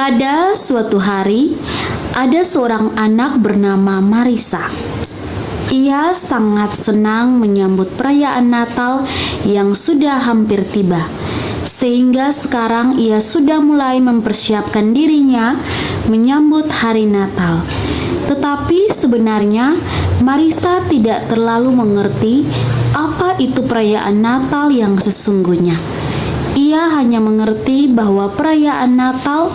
Pada suatu hari, ada seorang anak bernama Marisa. Ia sangat senang menyambut perayaan Natal yang sudah hampir tiba, sehingga sekarang ia sudah mulai mempersiapkan dirinya menyambut hari Natal. Tetapi sebenarnya Marisa tidak terlalu mengerti apa itu perayaan Natal yang sesungguhnya. Ia hanya mengerti bahwa perayaan Natal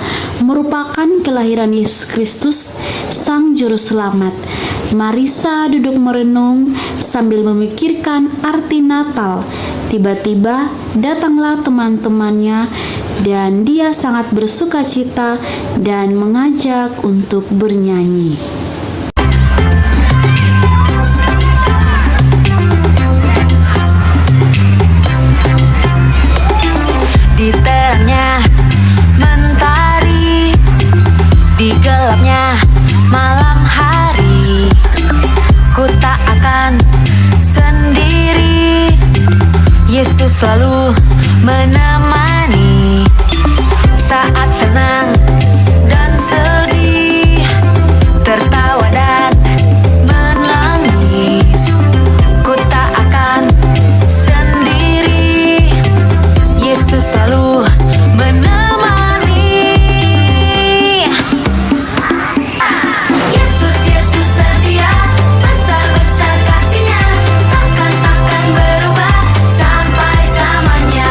merupakan kelahiran Yesus Kristus, Sang Juru Selamat. Marisa duduk merenung sambil memikirkan arti Natal. Tiba-tiba datanglah teman-temannya dan dia sangat bersukacita dan mengajak untuk bernyanyi. Di terangnya mentari, di gelapnya malam hari, ku tak akan sendiri. Yesus selalu menemani saat senang dan sedih, tertawa dan menangis. Ku tak akan sendiri. Yesus selalu menemani. Yesus, Yesus setia, besar-besar kasih-Nya, takkan berubah sampai selamanya.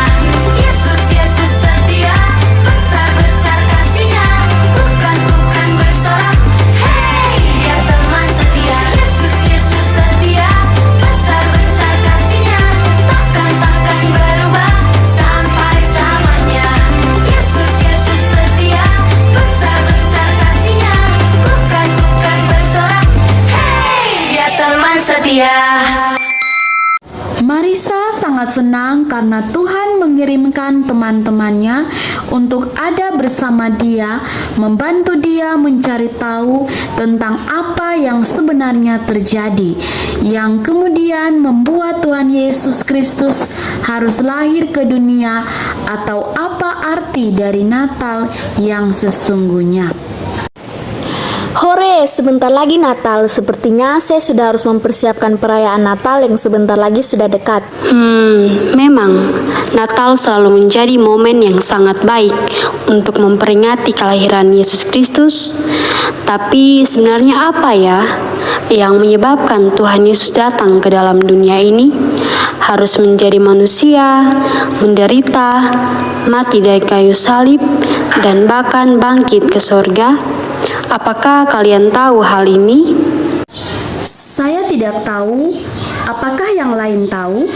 Yesus, Yesus setia, besar-besar kasih-Nya, bukan bersorak, hey, Dia teman setia. Yesus, Yesus setia, besar-besar kasih-Nya, takkan berubah sampai selamanya. Yesus, Yesus setia, besar-besar kasih-Nya, bukan bersorak, hey, Dia teman setia. Marisa sangat senang karena Tuhan mengirimkan teman-temannya untuk ada bersama dia, membantu dia mencari tahu tentang apa yang sebenarnya terjadi, yang kemudian membuat Tuhan Yesus Kristus harus lahir ke dunia, atau apa arti dari Natal yang sesungguhnya. Hore, sebentar lagi Natal. Sepertinya saya sudah harus mempersiapkan perayaan Natal yang sebentar lagi sudah dekat. Memang Natal selalu menjadi momen yang sangat baik untuk memperingati kelahiran Yesus Kristus. Tapi sebenarnya apa ya yang menyebabkan Tuhan Yesus datang ke dalam dunia ini? Harus menjadi manusia, menderita, mati dari kayu salib, dan bahkan bangkit ke sorga. Apakah kalian tahu hal ini? Saya tidak tahu. Apakah yang lain tahu?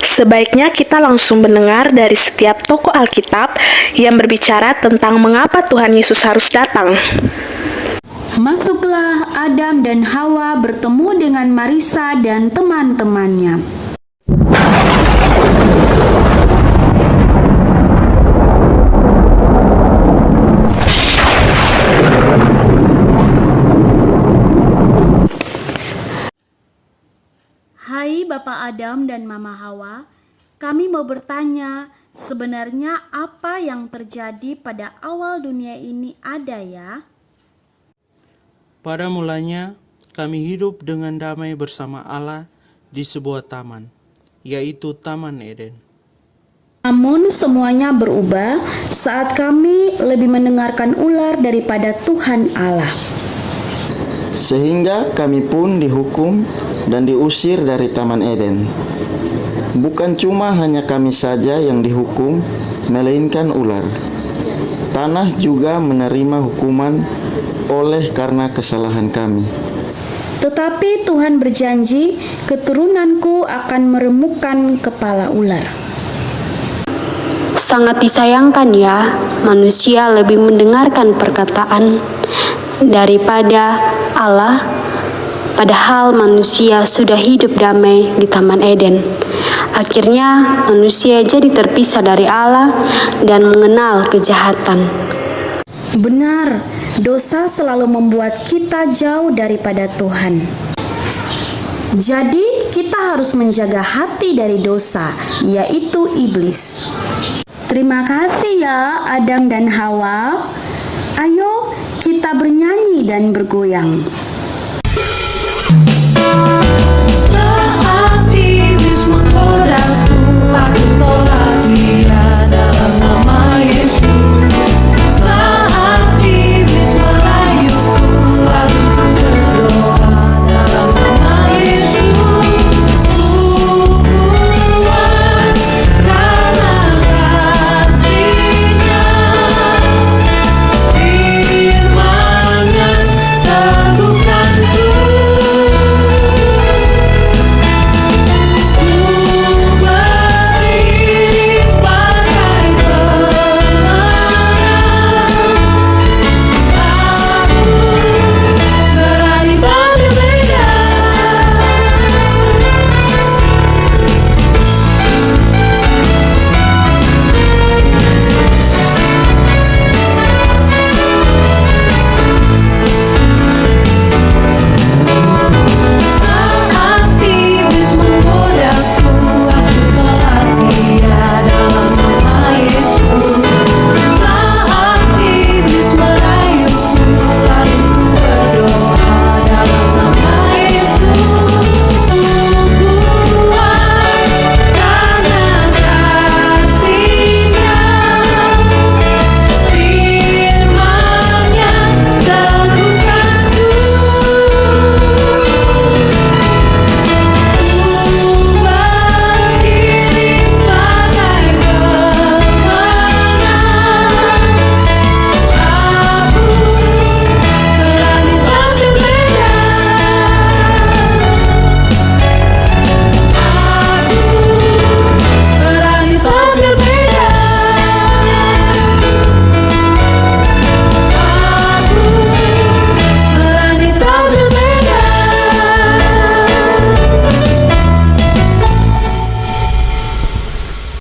Sebaiknya kita langsung mendengar dari setiap tokoh Alkitab yang berbicara tentang mengapa Tuhan Yesus harus datang. Masuklah Adam dan Hawa bertemu dengan Marisa dan teman-temannya. Hai Bapak Adam dan Mama Hawa, kami mau bertanya, sebenarnya apa yang terjadi pada awal dunia ini ada ya? Pada mulanya, kami hidup dengan damai bersama Allah di sebuah taman, yaitu Taman Eden. Namun semuanya berubah saat kami lebih mendengarkan ular daripada Tuhan Allah. Sehingga kami pun dihukum dan diusir dari Taman Eden. Bukan cuma hanya kami saja yang dihukum, melainkan ular. Tanah juga menerima hukuman oleh karena kesalahan kami. Tetapi Tuhan berjanji, keturunanku akan meremukkan kepala ular. Sangat disayangkan ya, manusia lebih mendengarkan perkataan daripada Allah, padahal manusia sudah hidup damai di Taman Eden. Akhirnya manusia jadi terpisah dari Allah dan mengenal kejahatan. Benar, dosa selalu membuat kita jauh daripada Tuhan. Jadi kita harus menjaga hati dari dosa, yaitu iblis. Terima kasih ya Adam dan Hawa. Ayo kita bernyanyi dan bergoyang. Saat iblis menggodaku, aku tolak dia dalam nama Yesus. Saat iblis merayuku, lalu ku berdoa dalam nama Yesus. Ku kuat karena kasih-Nya, firman-Nya teguhkanku.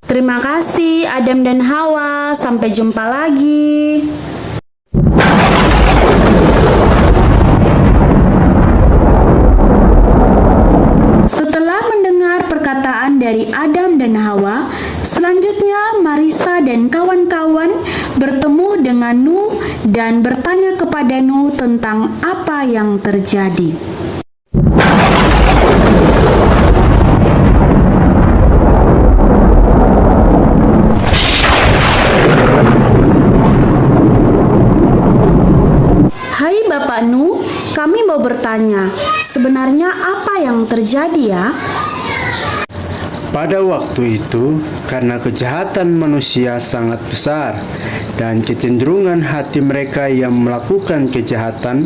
Terima kasih Adam dan Hawa. Sampai jumpa lagi. Setelah mendengar perkataan dari Adam dan Hawa, selanjutnya Marisa dan kawan-kawan bertemu dengan Nuh dan bertanya kepada Nuh tentang apa yang terjadi. Hai Bapak Nuh, kami mau bertanya, sebenarnya apa yang terjadi ya? Pada waktu itu, karena kejahatan manusia sangat besar dan kecenderungan hati mereka yang melakukan kejahatan,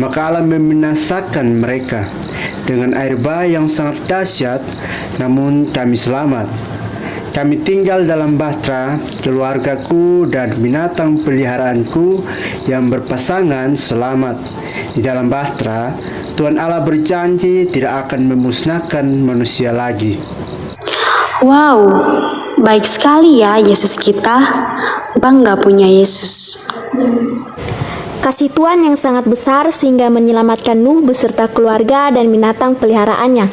maka Allah membinasakan mereka dengan air bah yang sangat dahsyat. Namun kami selamat. Kami tinggal dalam bahtera, keluargaku dan binatang peliharaanku yang berpasangan selamat. Di dalam bahtera, Tuhan Allah berjanji tidak akan memusnahkan manusia lagi. Wow, baik sekali ya Yesus kita. Bangga punya Yesus. Kasih Tuhan yang sangat besar sehingga menyelamatkan Nuh beserta keluarga dan binatang peliharaannya.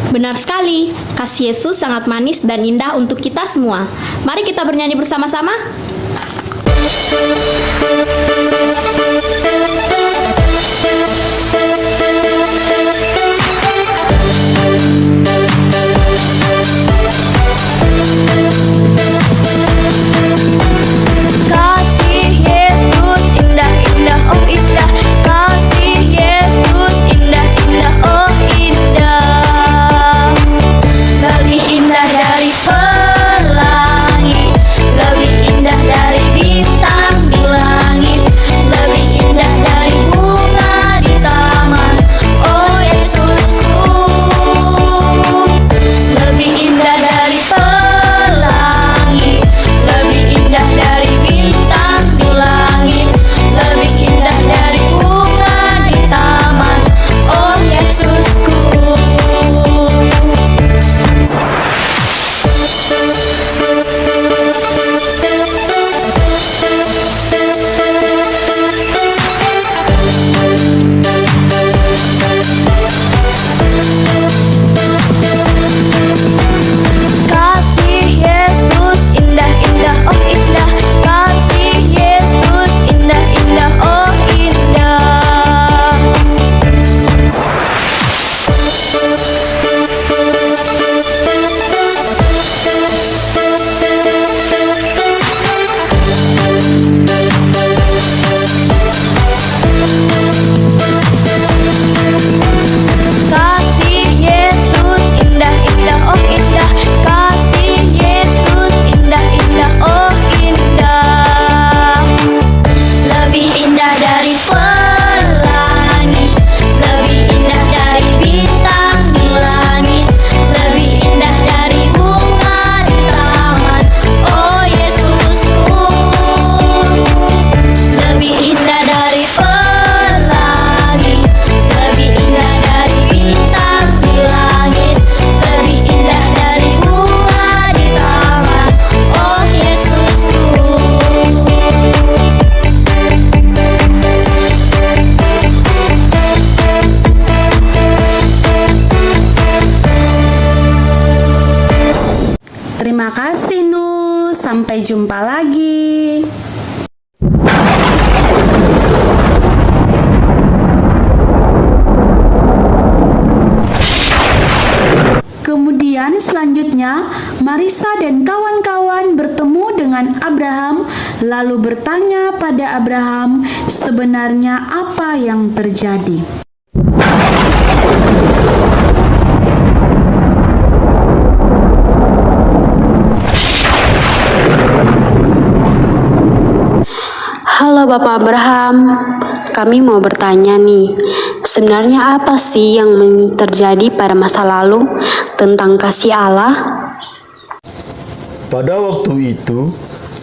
Benar sekali, kasih Yesus sangat manis dan indah untuk kita semua. Mari kita bernyanyi bersama-sama. Kasih Yesus indah-indah, oh indah. Kasih Yesus indah-indah, oh indah. Lebih indah dari pelangi, lebih indah dari bintang di lagi. Kemudian selanjutnya, Marisa dan kawan-kawan bertemu dengan Abraham, lalu bertanya pada Abraham sebenarnya apa yang terjadi. Halo Bapak Abraham, kami mau bertanya nih, sebenarnya apa sih yang terjadi pada masa lalu tentang kasih Allah? Pada waktu itu,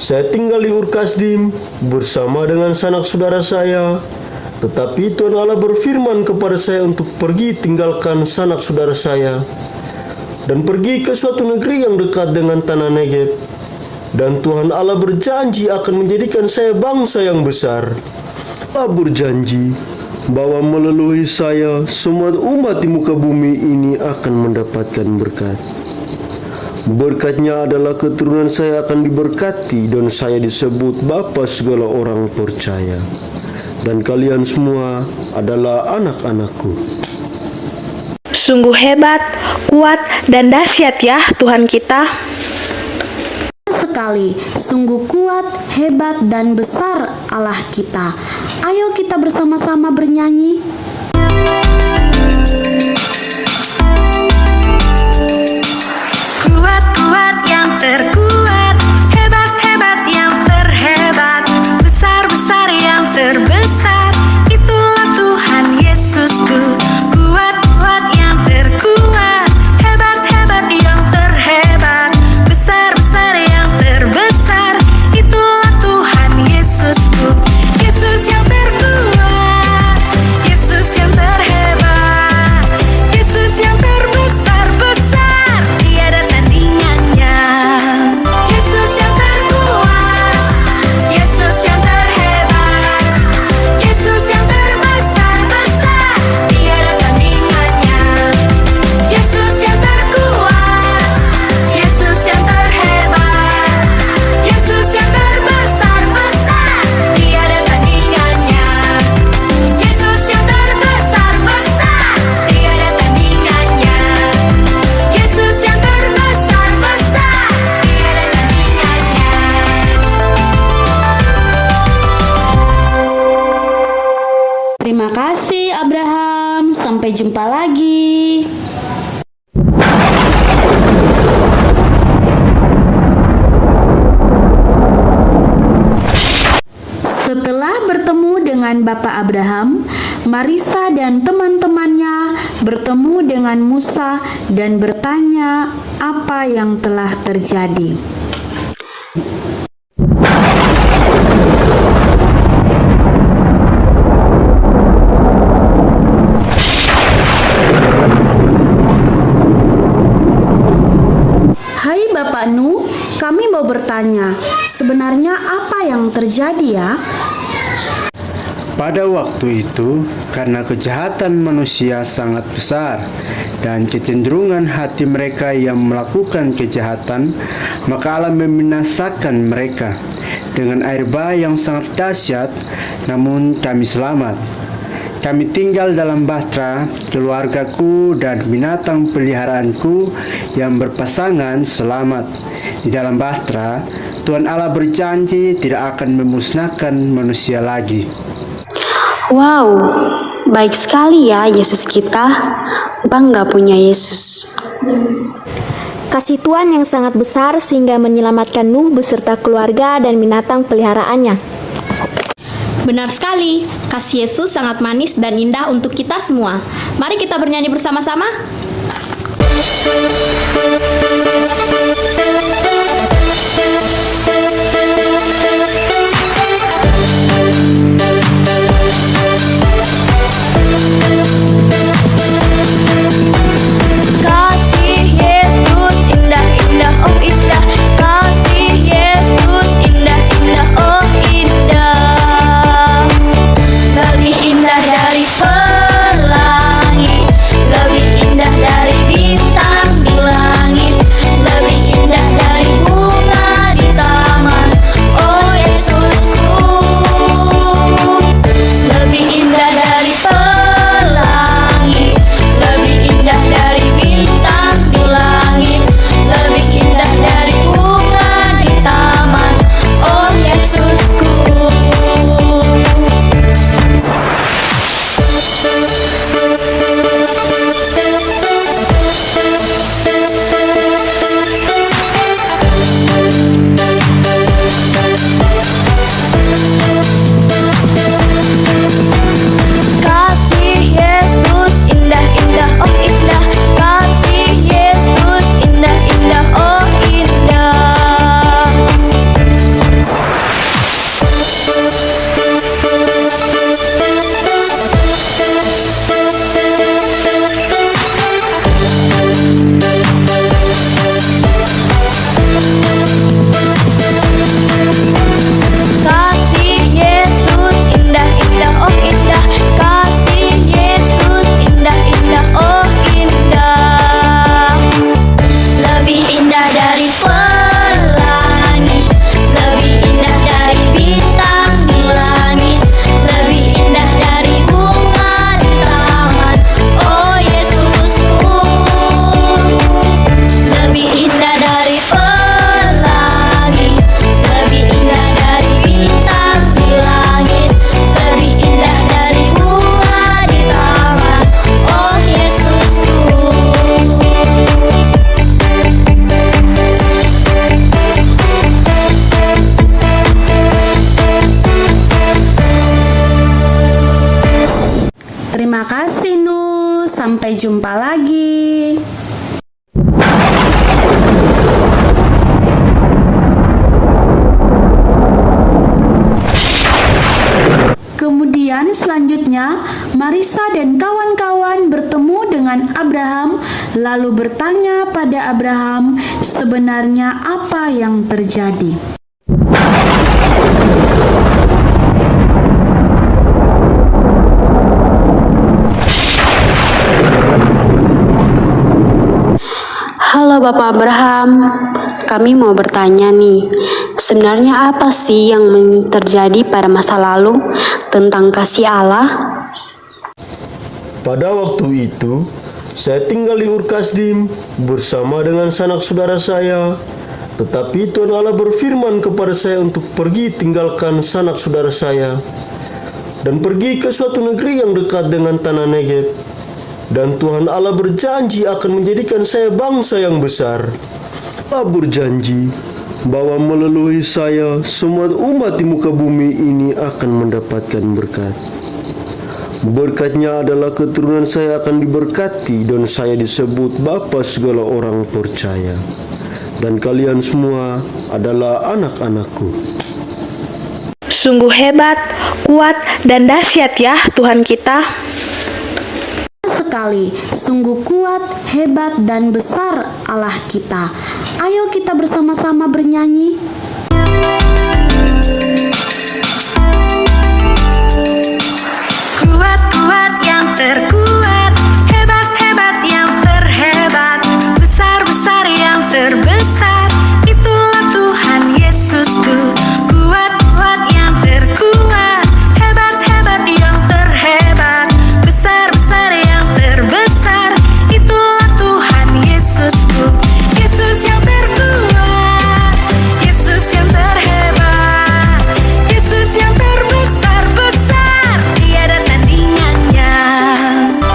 saya tinggal di Ur Kasdim bersama dengan sanak saudara saya. Tetapi Tuhan Allah berfirman kepada saya untuk pergi tinggalkan sanak saudara saya dan pergi ke suatu negeri yang dekat dengan tanah Negeb. Dan Tuhan Allah berjanji akan menjadikan saya bangsa yang besar. Allah berjanji bahwa melalui saya semua umat di muka bumi ini akan mendapatkan berkat. Berkatnya adalah keturunan saya akan diberkati dan saya disebut bapa segala orang percaya. Dan kalian semua adalah anak-anakku. Sungguh hebat, kuat, dan dahsyat ya Tuhan kita. Sekali, sungguh kuat, hebat, dan besar Allah kita. Ayo kita bersama-sama bernyanyi. Kuat-kuat yang terkuat, hebat-hebat yang terhebat, besar-besar yang terbesar, itulah Tuhan Yesusku. Kuat-kuat yang terkuat, hebat-hebat yang terhebat, besar-besar yang terbesar, itulah Tuhan Yesusku. Yesus yang terkuat, Yesus yang terhebat, Yesus yang terbesar-besar, tiada tandingannya. Yesus yang terkuat, Yesus yang terhebat, Yesus yang terbesar-besar, tiada tandingannya. Yesus yang terkuat, Yesus yang terhebat, Yesus yang terbesar-besar, tiada tandingannya. Yesus yang terbesar-besar, tiada tandingannya. Yesus yang terbesar-besar, tiada tandingannya. Terima kasih Abraham, sampai jumpa lagi. Setelah bertemu dengan Bapak Abraham, Marisa dan teman-temannya bertemu dengan Musa dan bertanya apa yang telah terjadi. Hai Bapak Nuh, kami mau bertanya, sebenarnya apa yang terjadi ya? Pada waktu itu, karena kejahatan manusia sangat besar dan kecenderungan hati mereka yang melakukan kejahatan, maka Allah membinasakan mereka dengan air bah yang sangat dahsyat, namun kami selamat. Kami tinggal dalam bahtera, keluargaku dan binatang peliharaanku yang berpasangan selamat. Di dalam bahtera, Tuhan Allah berjanji tidak akan memusnahkan manusia lagi. Wow, baik sekali ya Yesus kita. Bangga punya Yesus. Kasih Tuhan yang sangat besar sehingga menyelamatkan Nuh beserta keluarga dan binatang peliharaannya. Benar sekali, kasih Yesus sangat manis dan indah untuk kita semua. Mari kita bernyanyi bersama-sama. Kasih Yesus indah-indah, oh indah. Kasih Yesus indah-indah, oh indah. Lebih indah dari pelangi, lebih indah dari bintang di langit, lebih indah Terima kasih Nuh, sampai jumpa lagi. Kemudian selanjutnya, Marisa dan kawan-kawan bertemu dengan Abraham, lalu bertanya pada Abraham sebenarnya apa yang terjadi. Halo Bapak Abraham, kami mau bertanya nih, sebenarnya apa sih yang terjadi pada masa lalu tentang kasih Allah? Pada waktu itu, saya tinggal di Ur Kasdim bersama dengan sanak saudara saya. Tetapi Tuhan Allah berfirman kepada saya untuk pergi tinggalkan sanak saudara saya dan pergi ke suatu negeri yang dekat dengan tanah Negeb. Dan Tuhan Allah berjanji akan menjadikan saya bangsa yang besar. Allah berjanji bahwa melalui saya semua umat di muka bumi ini akan mendapatkan berkat. Berkatnya adalah keturunan saya akan diberkati dan saya disebut bapa segala orang percaya. Dan kalian semua adalah anak-anakku. Sungguh hebat, kuat, dan dahsyat ya Tuhan kita. Sekali, sungguh kuat, hebat, dan besar Allah kita. Ayo kita bersama-sama bernyanyi. Kuat-kuat yang terkuat, hebat-hebat yang terhebat, besar-besar yang terbesar, itulah Tuhan Yesusku. Kuat-kuat yang terkuat, hebat-hebat yang terhebat, besar-besar yang terbesar, itulah Tuhan Yesusku. Yesus yang terkuat, Yesus yang terhebat, Yesus yang terbesar-besar, tiada tandingannya.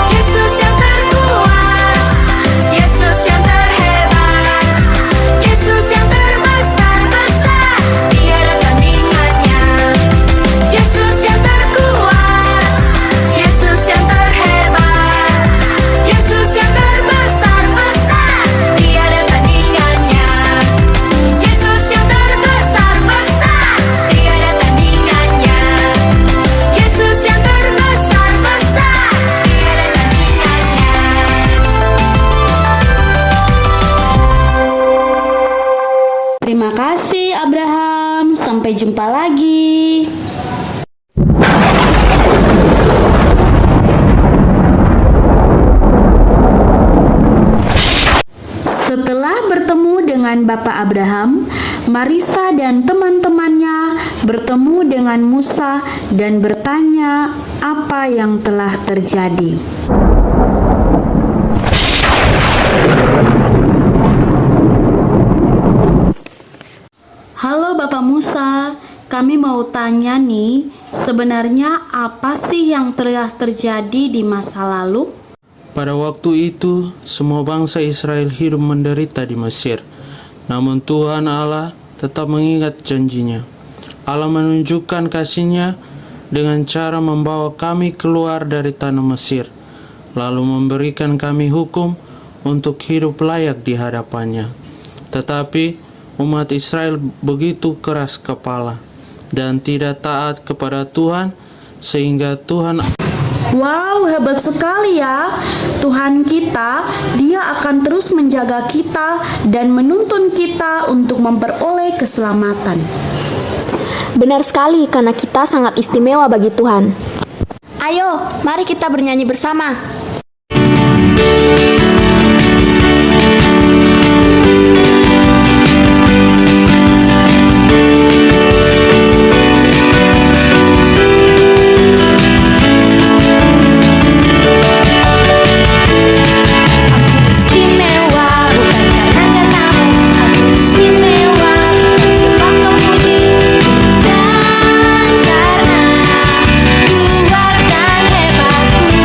Yesus yang terkuat, Yesus yang terhebat, Yesus yang terbesar-besar, tiada tandingannya. Yesus yang terkuat, Yesus yang terhebat, Yesus yang terbesar-besar, tiada tandingannya. Yesus yang terbesar-besar, tiada tandingannya. Yesus yang terbesar-besar, tiada tandingannya. Terima kasih Abraham, sampai jumpa lagi. Setelah bertemu dengan Bapak Abraham, Marisa dan teman-temannya bertemu dengan Musa dan bertanya apa yang telah terjadi. Halo Bapak Musa, kami mau tanya nih, sebenarnya apa sih yang telah terjadi di masa lalu? Pada waktu itu, semua bangsa Israel hidup menderita di Mesir. Namun Tuhan Allah tetap mengingat janjinya. Allah menunjukkan kasih-Nya dengan cara membawa kami keluar dari tanah Mesir, lalu memberikan kami hukum untuk hidup layak di hadapan-Nya. Tetapi umat Israel begitu keras kepala dan tidak taat kepada Tuhan, sehingga Tuhan Wow, hebat sekali ya. Tuhan kita, Dia akan terus menjaga kita dan menuntun kita untuk memperoleh keselamatan. Benar sekali, karena kita sangat istimewa bagi Tuhan. Ayo, mari kita bernyanyi bersama. Kuat dan hebatku,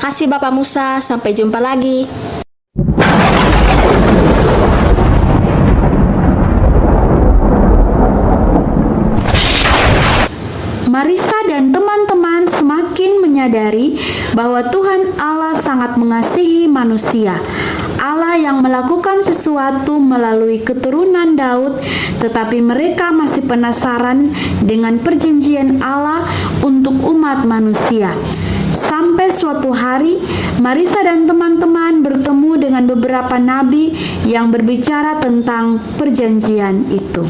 kasih Bapak Musa, sampai jumpa lagi. Marisa dan teman-teman semakin menyadari bahwa Tuhan Allah sangat mengasihi manusia. Allah yang melakukan sesuatu melalui keturunan Daud, tetapi mereka masih penasaran dengan perjanjian Allah untuk umat manusia. Sampai suatu hari, Marisa dan teman-teman bertemu dengan beberapa nabi yang berbicara tentang perjanjian itu.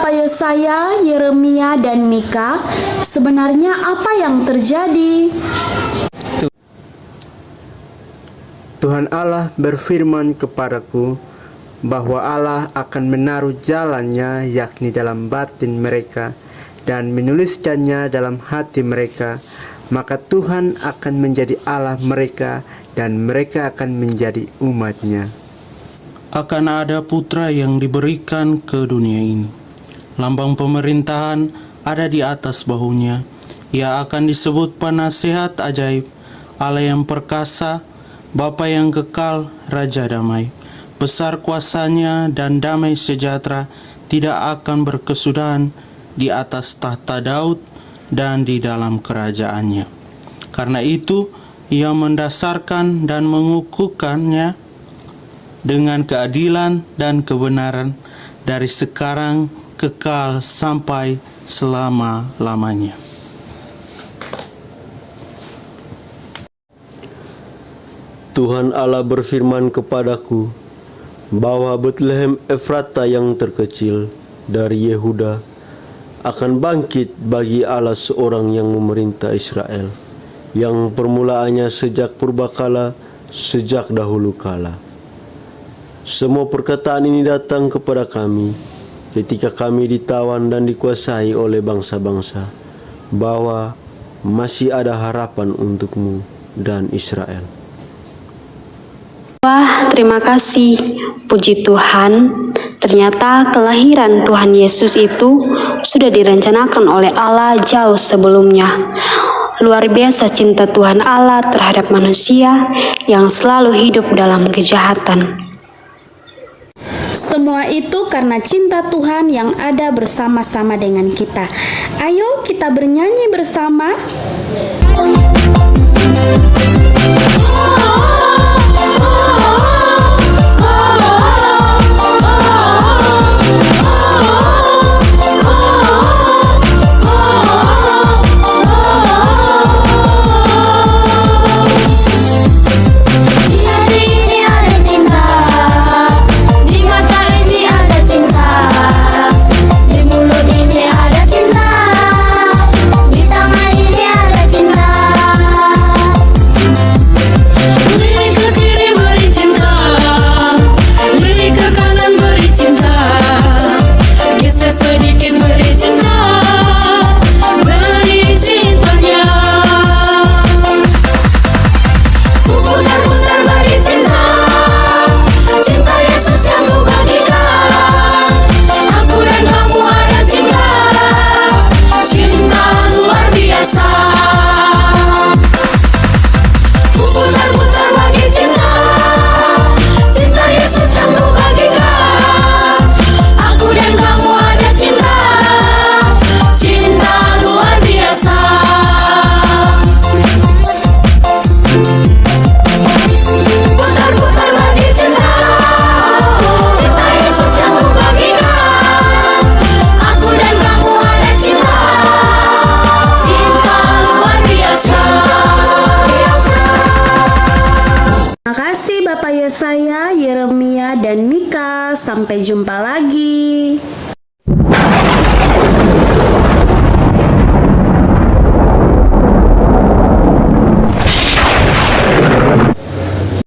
Yesaya, Yeremia, dan Mika, sebenarnya apa yang terjadi? Tuhan Allah berfirman kepadaku bahwa Allah akan menaruh jalannya yakni dalam batin mereka dan menuliskannya dalam hati mereka, maka Tuhan akan menjadi Allah mereka dan mereka akan menjadi umat-Nya. Akan ada putra yang diberikan ke dunia ini. Lambang pemerintahan ada di atas bahunya. Ia akan disebut Penasehat Ajaib, Allah yang perkasa, Bapa yang kekal, Raja damai. Besar kuasanya dan damai sejahtera tidak akan berkesudahan di atas tahta Daud dan di dalam kerajaannya. Karena itu, ia mendasarkan dan mengukuhkannya dengan keadilan dan kebenaran dari sekarang kekal sampai selama-lamanya. Tuhan Allah berfirman kepadaku bahwa Betlehem Efrata yang terkecil dari Yehuda akan bangkit bagi Allah seorang yang memerintah Israel, yang permulaannya sejak purbakala, sejak dahulu kala. Semua perkataan ini datang kepada kami ketika kami ditawan dan dikuasai oleh bangsa-bangsa, bahwa masih ada harapan untukmu dan Israel. Wah, terima kasih, puji Tuhan. Ternyata kelahiran Tuhan Yesus itu sudah direncanakan oleh Allah jauh sebelumnya. Luar biasa cinta Tuhan Allah terhadap manusia yang selalu hidup dalam kejahatan. Semua itu karena cinta Tuhan yang ada bersama-sama dengan kita. Ayo kita bernyanyi bersama. Yesaya, Yeremia, dan Mika. Sampai jumpa lagi.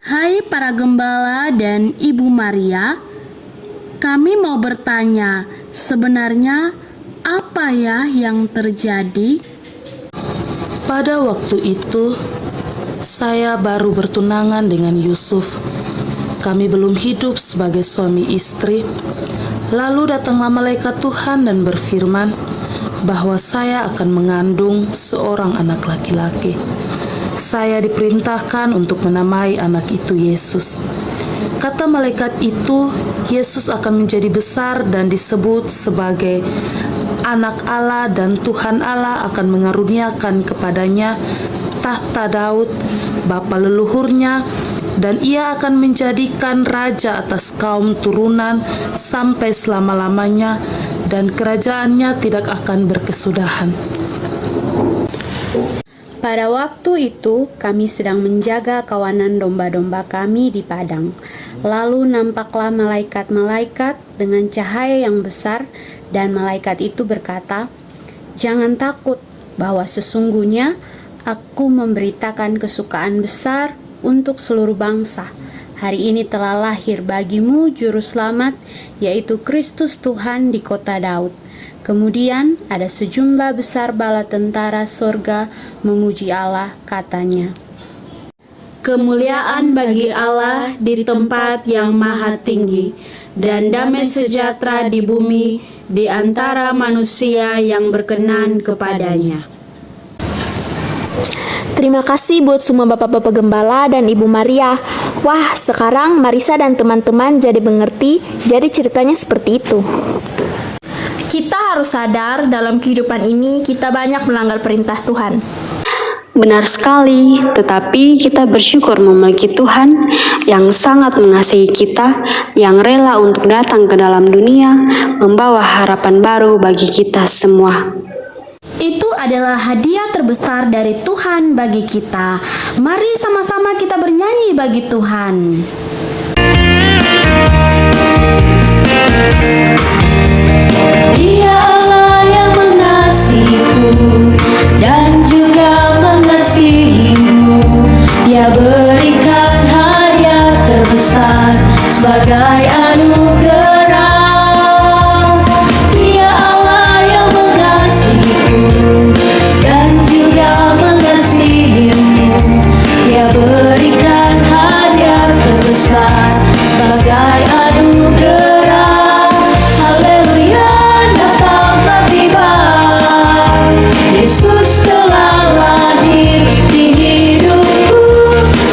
Hai para gembala dan Ibu Maria, kami mau bertanya, sebenarnya apa ya yang terjadi? Pada waktu itu, saya baru bertunangan dengan Yusuf. kami belum hidup sebagai suami istri. Lalu datanglah malaikat Tuhan dan berfirman bahwa saya akan mengandung seorang anak laki-laki. Saya diperintahkan untuk menamai anak itu Yesus. Kata malaikat itu, Yesus akan menjadi besar dan disebut sebagai anak Allah, dan Tuhan Allah akan mengaruniakan kepadanya tahta Daud, bapa leluhurnya, dan ia akan menjadikan raja atas kaum turunan sampai selama-lamanya, dan kerajaannya tidak akan berkesudahan. Pada waktu itu, kami sedang menjaga kawanan domba-domba kami di padang. Lalu nampaklah malaikat-malaikat dengan cahaya yang besar, dan malaikat itu berkata, "Jangan takut, bahwa sesungguhnya aku memberitakan kesukaan besar untuk seluruh bangsa. Hari ini telah lahir bagimu juru selamat, yaitu Kristus Tuhan di kota Daud." Kemudian ada sejumlah besar bala tentara sorga memuji Allah, katanya, Kemuliaan bagi Allah di tempat yang maha tinggi, dan damai sejahtera di bumi di antara manusia yang berkenan kepadanya. Terima kasih buat semua Bapak-Bapak Gembala dan Ibu Maria. Wah, sekarang Marisa dan teman-teman jadi mengerti, jadi ceritanya seperti itu. Kita harus sadar dalam kehidupan ini kita banyak melanggar perintah Tuhan. Benar sekali, tetapi kita bersyukur memiliki Tuhan yang sangat mengasihi kita, yang rela untuk datang ke dalam dunia, membawa harapan baru bagi kita semua. Itu adalah hadiah terbesar dari Tuhan bagi kita. Mari sama-sama kita bernyanyi bagi Tuhan. Dia Allah yang mengasihiku dan juga mengasihimu. Dia berikan hadiah terbesar sebagai anugerah. Dia Allah yang mengasihiku dan juga mengasihimu. Dia berikan hadiah terbesar sebagai anugerah. Haleluya, Natal telah tiba. Yesus telah lahir di hidupku.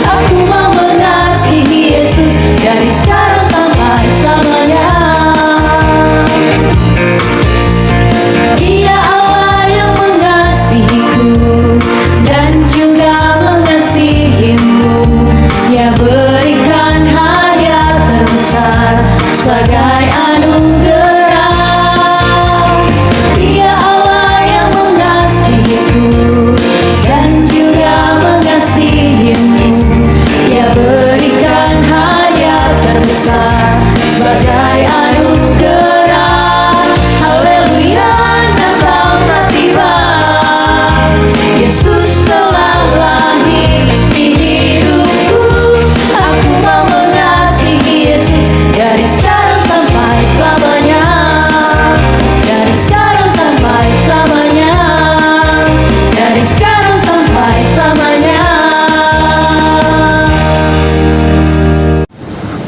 Aku mau mengasihi Yesus dari sekarang sampai selamanya. Dia Allah yang mengasihiku dan juga mengasihimu. Dia berikan hadiah terbesar sebagai anugerah. Dia Allah yang mengasihiku dan juga mengasihimu. Dia berikan hadiah terbesar sebagai anugerah. Haleluya, Natal telah tiba. Yesus telah lahir di hidupku. Aku mau mengasihi Yesus dari sekarang sampai selamanya. Dari sekarang sampai selamanya. Dari sekarang sampai selamanya.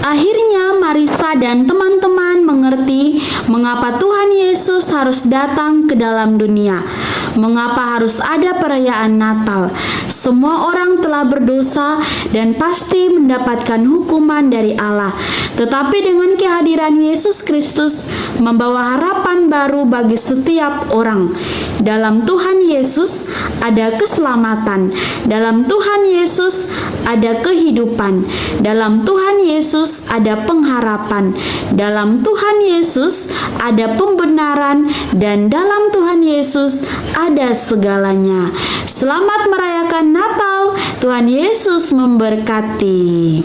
Akhirnya Marisa dan teman-teman mengerti mengapa Tuhan Yesus harus datang ke dalam dunia. Mengapa harus ada perayaan Natal? Semua orang telah berdosa dan pasti mendapatkan hukuman dari Allah. Tetapi dengan kehadiran Yesus Kristus membawa harapan baru bagi setiap orang. Dalam Tuhan Yesus ada keselamatan. Dalam Tuhan Yesus ada kehidupan. Dalam Tuhan Yesus ada pengharapan. Dalam Tuhan Yesus ada pembenaran, dan dalam Tuhan Yesus ada segalanya. Selamat merayakan Natal. Tuhan Yesus memberkati.